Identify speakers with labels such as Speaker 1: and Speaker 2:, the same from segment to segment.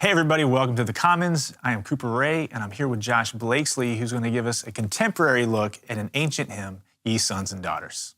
Speaker 1: Hey everybody, welcome to The Commons. I am Cooper Ray, and I'm here with Josh Blakesley, who's going to give us a contemporary look at an ancient hymn, Ye Sons and Daughters.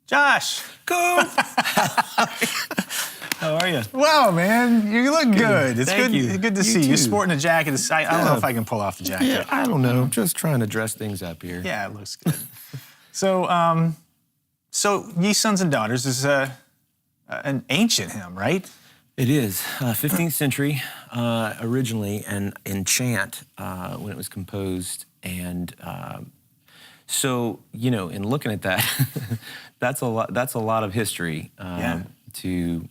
Speaker 1: Josh!
Speaker 2: Coop! How are you?
Speaker 1: Wow, man, you look good. It's
Speaker 2: Thank
Speaker 1: good,
Speaker 2: you.
Speaker 1: good to
Speaker 2: You
Speaker 1: see you.
Speaker 2: too.
Speaker 1: You're sporting a jacket. I don't know if I can pull off the jacket.
Speaker 2: Yeah, I don't know. I'm just trying to dress things up here.
Speaker 1: Yeah, it looks good. So Ye Sons and Daughters is an ancient hymn, right?
Speaker 2: It is. 15th century originally, and in chant when it was composed. And so, you know, in looking at that, that's a lot of history to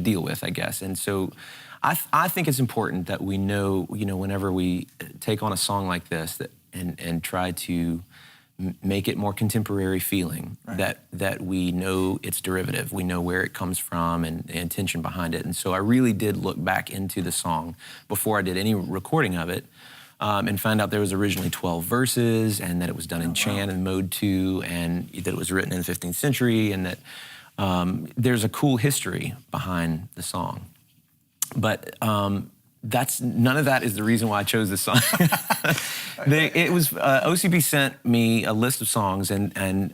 Speaker 2: deal with, I guess. And so I think it's important that we know, you know, whenever we take on a song like this and try to make it more contemporary feeling, right, that we know its derivative, we know where it comes from and the intention behind it. And so I really did look back into the song before I did any recording of it, and find out there was originally 12 verses, and that it was done in chant and mode 2, and that it was written in the 15th century, and that there's a cool history behind the song. But none of that is the reason why I chose this song. OCB sent me a list of songs, and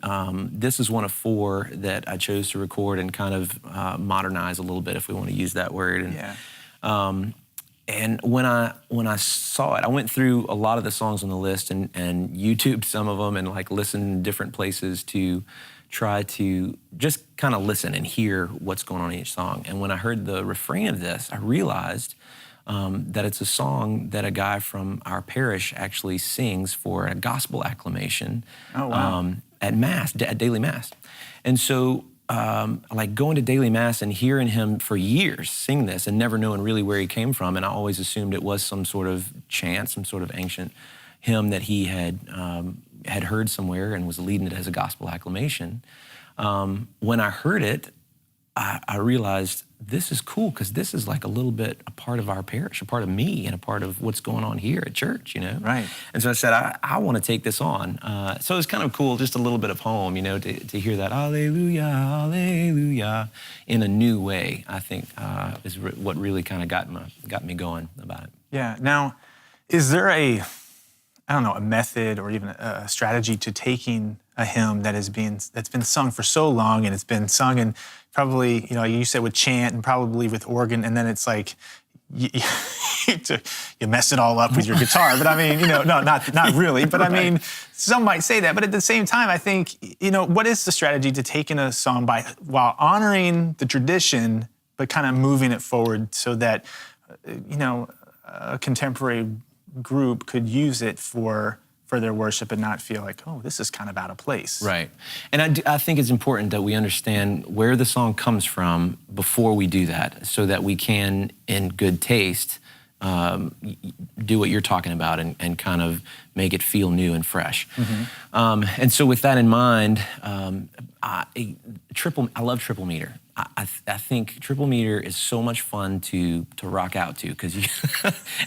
Speaker 2: this is one of 4 that I chose to record and kind of modernize a little bit, if we want to use that word. And, and when I saw it, I went through a lot of the songs on the list and YouTubed some of them and like listened in different places to try to just kind of listen and hear what's going on in each song. And when I heard the refrain of this, I realized that it's a song that a guy from our parish actually sings for a gospel acclamation at Mass, at daily Mass. And so like going to daily Mass and hearing him for years sing this and never knowing really where he came from, and I always assumed it was some sort of chant, some sort of ancient hymn that he had heard somewhere and was leading it as a gospel acclamation. When I heard it, I realized this is cool, because this is like a little bit a part of our parish, a part of me, and a part of what's going on here at church, you know?
Speaker 1: Right.
Speaker 2: And so I said, I want to take this on. So it's kind of cool, just a little bit of home, you know, to hear that Alleluia, Alleluia in a new way, I think is what really kind of got me going about it.
Speaker 1: Yeah. Now, is there a method or even a strategy to taking a hymn that's been sung for so long, and it's been sung in probably, you know, you said with chant and probably with organ, and then it's like you mess it all up with your guitar. But I mean, you know, no, not really. But I mean, some might say that. But at the same time, I think, you know, what is the strategy to taking a song while honoring the tradition, but kind of moving it forward so that, you know, a contemporary group could use it for their worship and not feel like, oh, this is kind of out of place.
Speaker 2: Right. And I think it's important that we understand where the song comes from before we do that, so that we can, in good taste, do what you're talking about and kind of make it feel new and fresh. Mm-hmm. And so with that in mind, I love triple meter. I think triple meter is so much fun to rock out to,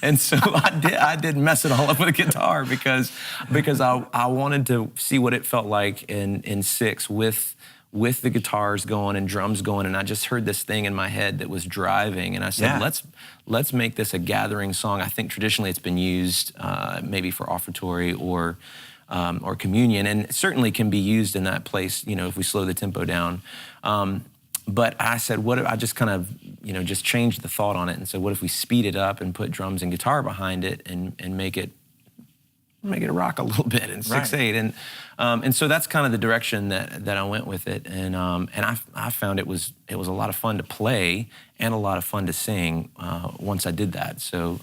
Speaker 2: and so I did mess it all up with a guitar because I wanted to see what it felt like in 6 with the guitars going and drums going, and I just heard this thing in my head that was driving, and I said, let's make this a gathering song. I think traditionally it's been used maybe for offertory or communion, and it certainly can be used in that place, you know, if we slow the tempo down. But I said, what if I just kind of, you know, just changed the thought on it and said, what if we speed it up and put drums and guitar behind it and make it rock a little bit in 6/8, and so that's kind of the direction that I went with it, and I found it was a lot of fun to play and a lot of fun to sing once I did that. So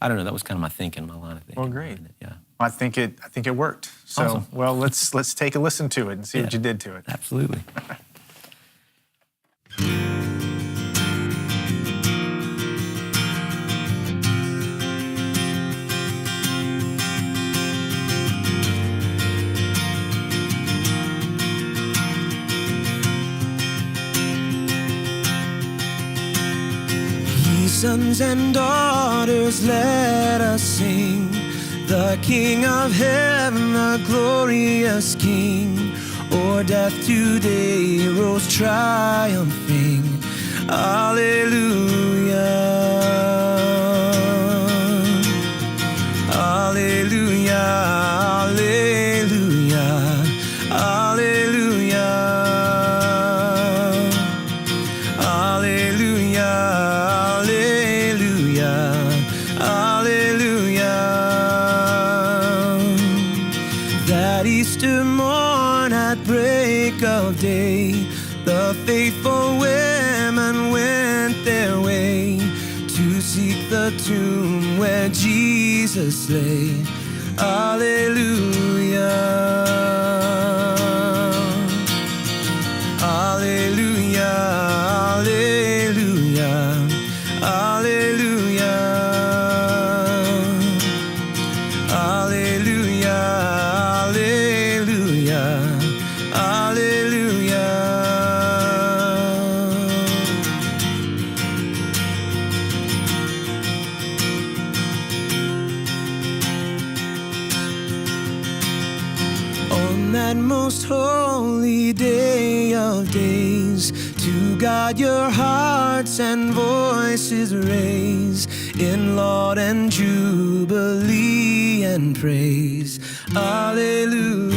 Speaker 2: I don't know, that was kind of my thinking, my line of thinking.
Speaker 1: Well, great.
Speaker 2: Yeah.
Speaker 1: I think it worked. So,
Speaker 2: Awesome.
Speaker 1: well, let's take a listen to it and see what
Speaker 2: Yeah.
Speaker 1: you did to it.
Speaker 2: Absolutely.
Speaker 3: Ye sons and daughters, let us sing. The King of heaven, the glorious King, o'er death today rose triumphing. Alleluia. Alleluia. Alleluia. Alleluia. Alleluia. Alleluia. That Easter morn at break of day, the faithful women went their way to seek the tomb where Jesus lay. Alleluia. Alleluia. Alleluia. Alleluia. Alleluia. Alleluia. Alleluia. On that most holy day of days, to God your hearts and voices raise in laud and jubilee and praise. Alleluia.